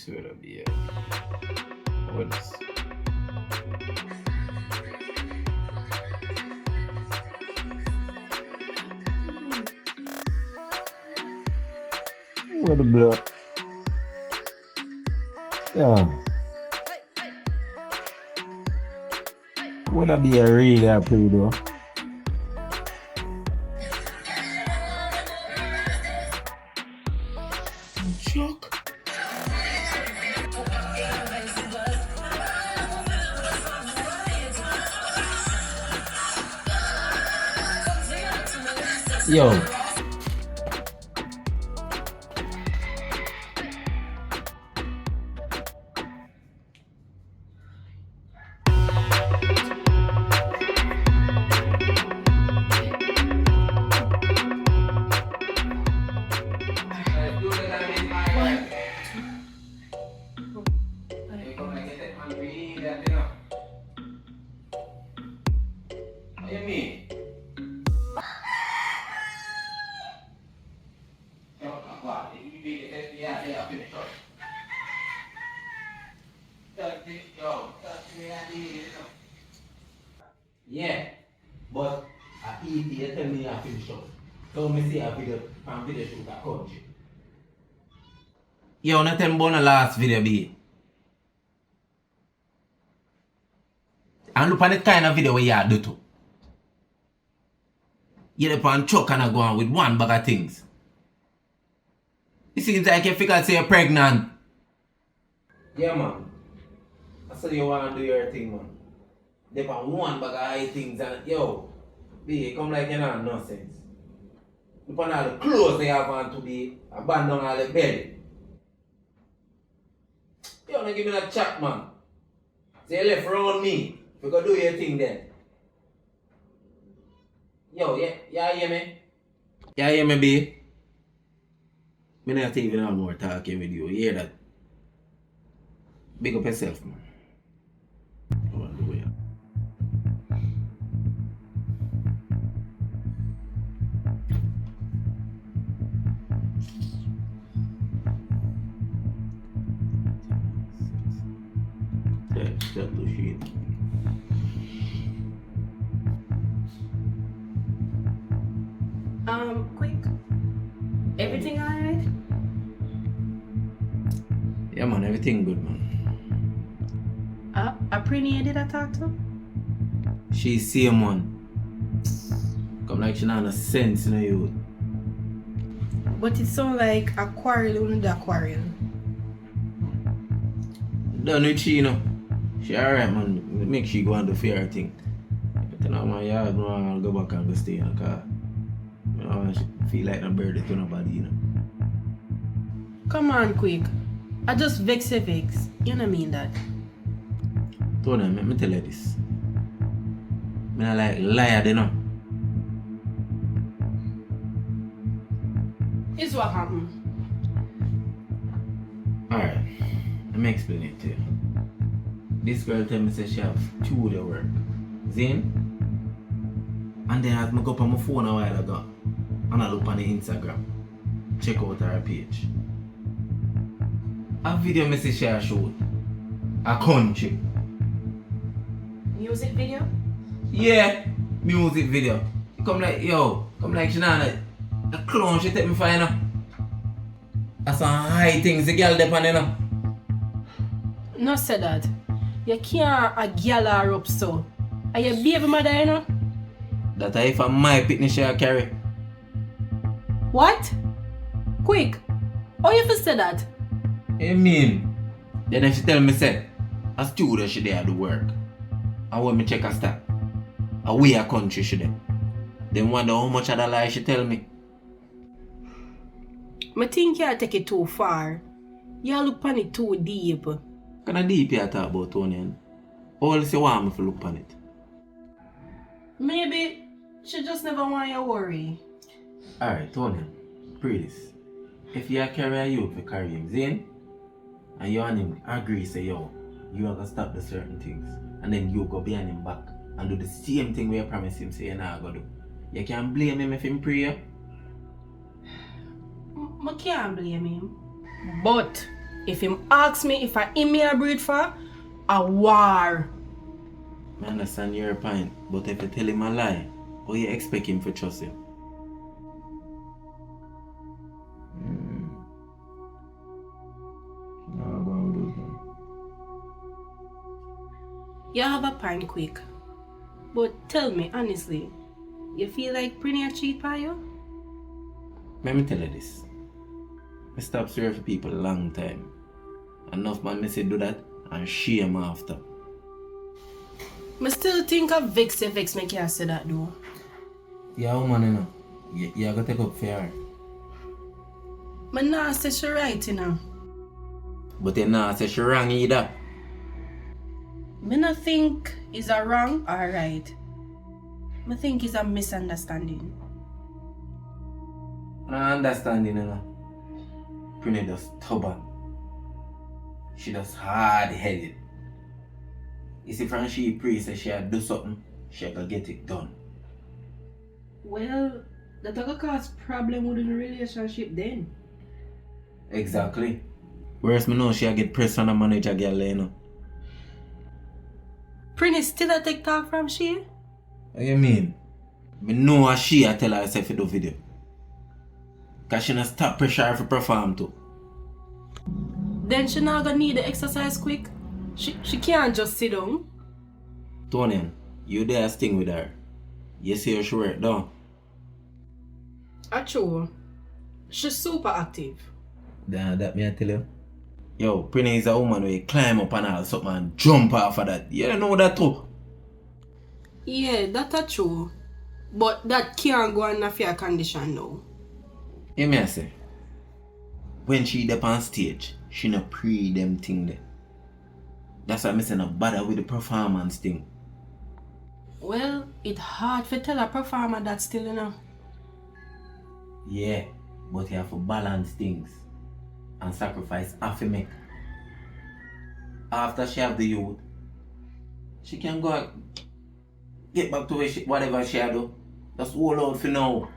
this would be what is what a block. Yeah. Would that be a really happy though? Chuck. Yo. Yeah, but I eat you tell me I finish up. So me see a video from video shoot at country. Yo, not tell me about the last video be. And look at the kind of video where you do too. You're on truck and I go on with one bag of things. It seems like you figure say you're pregnant. Yeah man. I said you want to do your thing man. They on one bag of high things and yo, be come like you know nonsense. Look at all the clothes they have on to be abandoned all the belly. You don't give me that chat man. So you left around me. You go do your thing then. Yo, yeah, hear me? Yeah, hear me, B? Me not even no more talking with you. You hear that? Big up yourself, man. Go on, do it. Step to shit. Quick. Everything alright? Yeah, man, everything good, man. A pretty did I talk to? She same one. Come like she not no sense in the youth. But it sound like a quarrel with the quarrel. Done with she, you know. She alright, man. Make she go and do fair thing. But you know, my yard, no, I'll go back and go stay in the car. You know, I feel like a bird to nobody, you know. Come on, quick. I just vex. You know mean that? Tony, let me tell you this. Me not like Lyad, you know. It's what happened. Alright, let me explain it to you. This girl tell me say she have two day work. Zin? And then as I go up on my phone a while ago, and I look on the Instagram, check out her page. A video message she shoot. A country. Music video? Yeah, music video. Come like, yo, come like she not like a clown she take me for, you know. That's some high things the girl depend, you know. No say that. You can't a girl her up so. Are you baby mother, you know? That if I'm my picnic she carry. What? Quick. How you fi say that? I mean, then if she tell me say, a student she there do work. And when me check her stat, a way a country she there. Then wonder how much of the lie she tell me. I think you take it too far. You look on it too deep. Kind of deep you talk about Tony. All you want me to look on it. Maybe she just never want you worry. Alright, Tony, please. If you carry a youth, you carry him, Zane, and you and him agree, say, yo, you are going to stop the certain things, and then you go behind him back and do the same thing where you promise him, say, you're not going to do. You can't blame him if him pray you. I can't blame him. But If him asks me if I in me a breed for, a war. I understand your point, but if you tell him a lie, how you expect him to trust you? You have a point quick. But tell me honestly, you feel like Prinny a cheat by you? Let me tell you this. I stop serving people a long time. Enough man me say do that and shame after. I still think of vex make you say that though. Yeah, woman, you know. You gotta take up for her. I nah say she right, you know. But you not say she wrong either. I not think it's a wrong or right. I think it's a misunderstanding. I understand, you know. Prinny just stubborn. She just hard-headed. You see, from she pray say she had do something, she could get it done. Well, that could cause problem within the relationship then. Exactly. Whereas me know she get pressed on a manager girl, you know. Prinny still a take talk from she? What you mean? Me know a she tell herself to do video. Cause she not stop pressure her to perform too. Then she not gonna need the exercise quick. She can't just sit down. Tony, you there sting with her. You see her she work down. True. She's super active. Then that me I tell you. Yo, Prinny is a woman where you climb up and all something and jump off of that. You don't know that too. Yeah, that's true. But that can't go on a fair condition now. Hear me I say. When she up on stage, she no pre them thing there. That's why I say no bother with the performance thing. Well, it's hard to tell a performer that still, you know. Yeah, but you have to balance things and sacrifice half a make. After she have the youth, she can go get back to whatever she do. Just hold out for now.